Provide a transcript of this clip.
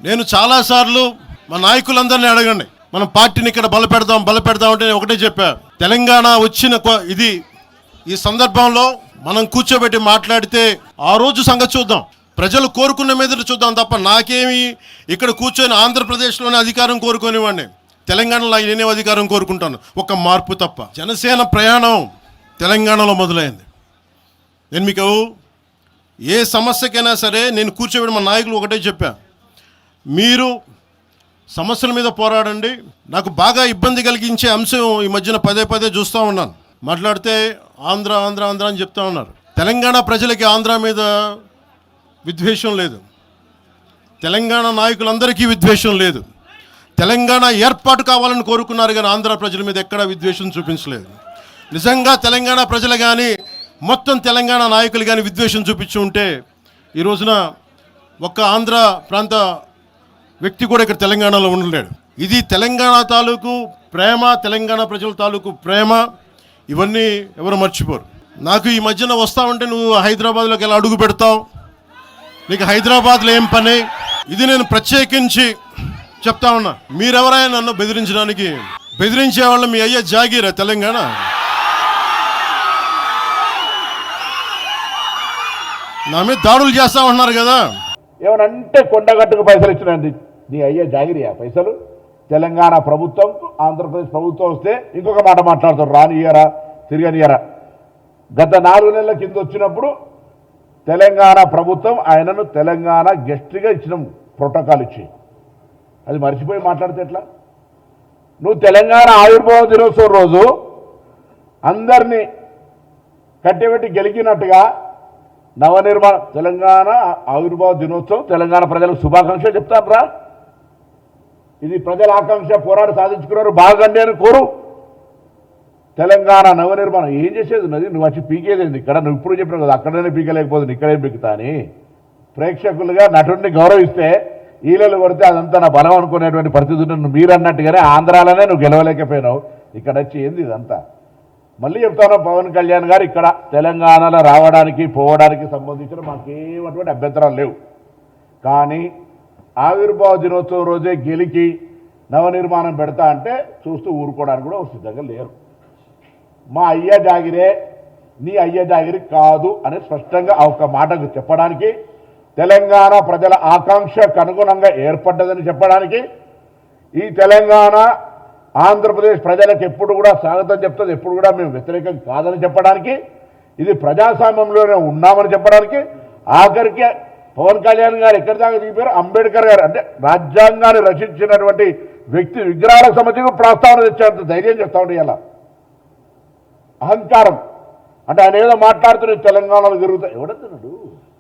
నేను చాలాసార్లు మా నాయకులందరినీ అడగండి, మనం పార్టీని ఇక్కడ బలపెడదాం అంటే నేను ఒకటే చెప్పా, తెలంగాణ వచ్చిన ఈ సందర్భంలో మనం కూర్చోబెట్టి మాట్లాడితే ఆ రోజు సంగతి చూద్దాం, ప్రజలు కోరుకున్న మీద చూద్దాం తప్ప నాకేమి ఇక్కడ కూర్చొని ఆంధ్రప్రదేశ్లోనే అధికారం కోరుకునేవాడిని, తెలంగాణలో నేనే అధికారం కోరుకుంటాను, ఒక మార్పు తప్ప. జనసేన ప్రయాణం తెలంగాణలో మొదలైంది. నేను మీకు ఏ సమస్యకైనా సరే నేను కూర్చోబెట్టి మా నాయకులు ఒకటే చెప్పా, మీరు సమస్యల మీద పోరాడండి. నాకు బాగా ఇబ్బంది కలిగించే అంశం ఈ మధ్యన పదే చూస్తూ ఉన్నాను, మాట్లాడితే ఆంధ్ర అని చెప్తా ఉన్నారు. తెలంగాణ ప్రజలకి ఆంధ్ర మీద విద్వేషం లేదు, తెలంగాణ నాయకులందరికీ విద్వేషం లేదు, తెలంగాణ ఏర్పాటు కావాలని కోరుకున్నారు కానీ ఆంధ్ర ప్రజల మీద ఎక్కడా విద్వేషం చూపించలేదు. నిజంగా తెలంగాణ ప్రజలు కానీ మొత్తం తెలంగాణ నాయకులు కానీ విద్వేషం చూపించి ఉంటే ఈ రోజున ఒక్క ఆంధ్ర ప్రాంత వ్యక్తి కూడా ఇక్కడ తెలంగాణలో ఉండలేడు. ఇది తెలంగాణ తాలూకు ప్రేమ, తెలంగాణ ప్రజల తాలూకు ప్రేమ, ఇవన్నీ ఎవరు మర్చిపోరు. నాకు ఈ మధ్యన వస్తా ఉంటే నువ్వు హైదరాబాద్లోకి ఎలా అడుగు పెడతావు, నీకు హైదరాబాద్లో ఏం పని, ఇది నేను ప్రత్యేకించి చెప్తా ఉన్నా. మీరెవరైనా నన్ను బెదిరించే వాళ్ళు మీ అయ్యే జాగీరా తెలంగాణ? నా మీద దాడులు చేస్తా ఉన్నారు కదా. ఏమనంటే కొండగట్టుకు పైసలు ఇచ్చినండి, నీ అయ్యే జాగిరియా పైసలు? తెలంగాణ ప్రభుత్వం ఆంధ్రప్రదేశ్ ప్రభుత్వం వస్తే ఇంకొక మాట మాట్లాడతారు, రానియరా తిరగనియరా. గత 4 నెలల కింద వచ్చినప్పుడు తెలంగాణ ప్రభుత్వం ఆయనను తెలంగాణ గెస్ట్గా ఇచ్చిన ప్రోటోకాల్ ఇచ్చి, అది మర్చిపోయి మాట్లాడితే ఎట్లా? నువ్వు తెలంగాణ ఆవిర్భావ దినోత్సవం రోజు అందరినీ కట్టెబెట్టి గెలికినట్టుగా నవనిర్మాణ తెలంగాణ ఆవిర్భావ దినోత్సవం తెలంగాణ ప్రజలకు శుభాకాంక్షలు చెప్తాను రా. ఇది ప్రజల ఆకాంక్ష, పోరాడి సాధించుకున్నారు, బాగండి అని కోరు. తెలంగాణ నవనిర్మాణం ఏం చేసేది ఉన్నది? నువ్వు వచ్చి పీకేదేంది ఇక్కడ? నువ్వు ఇప్పుడు చెప్పినావు కదా, అక్కడనే పీకలేకపోతుంది, ఇక్కడే పీకుతా అని. ప్రేక్షకులుగా నటుడిని గౌరవిస్తే ఈలలు కొడితే అదంతా నా బలం అనుకునేటువంటి పరిస్థితి ఉంటుంది. మీరు అన్నట్టుగానే ఆంధ్రాలోనే నువ్వు గెలవలేకపోయినావు, ఇక్కడ వచ్చి ఏంది ఇదంతా? మళ్ళీ చెప్తాను, పవన్ కళ్యాణ్ గారు ఇక్కడ తెలంగాణలో రావడానికి పోవడానికి సంబంధించిన మాకేమటువంటి అభ్యంతరాలు లేవు. కానీ ఆవిర్భావ దినోత్సవం రోజే గెలికి నవనిర్మాణం పెడతా అంటే చూస్తూ ఊరుకోవడానికి కూడా సిద్ధంగా లేరు. మా అయ్య జాగిరే, నీ అయ్య జాగిరి కాదు అని స్పష్టంగా ఒక మాటకు చెప్పడానికి, తెలంగాణ ప్రజల ఆకాంక్షకు అనుగుణంగా ఏర్పడ్డదని చెప్పడానికి, ఈ తెలంగాణ ఆంధ్రప్రదేశ్ ప్రజలకు ఎప్పుడు కూడా స్వాగతం చెప్తుంది, ఎప్పుడు కూడా మేము వ్యతిరేకం కాదని చెప్పడానికి, ఇది ప్రజాస్వామ్యంలోనే ఉన్నామని చెప్పడానికి, ఆఖరికి పవన్ కళ్యాణ్ గారు ఎక్కడి దాకా దిగిపోయారు, అంబేద్కర్ గారు అంటే రాజ్యాంగాన్ని రచించినటువంటి వ్యక్తి విగ్రహాలకు సంబంధించి ప్రస్తావన తెచ్చేంత ధైర్యం చెప్తా ఉండే. ఇలా అహంకారం అంటే ఆయన ఏదో మాట్లాడుతున్న తెలంగాణలో జరుగుతాయి, ఎవడన్నాడు?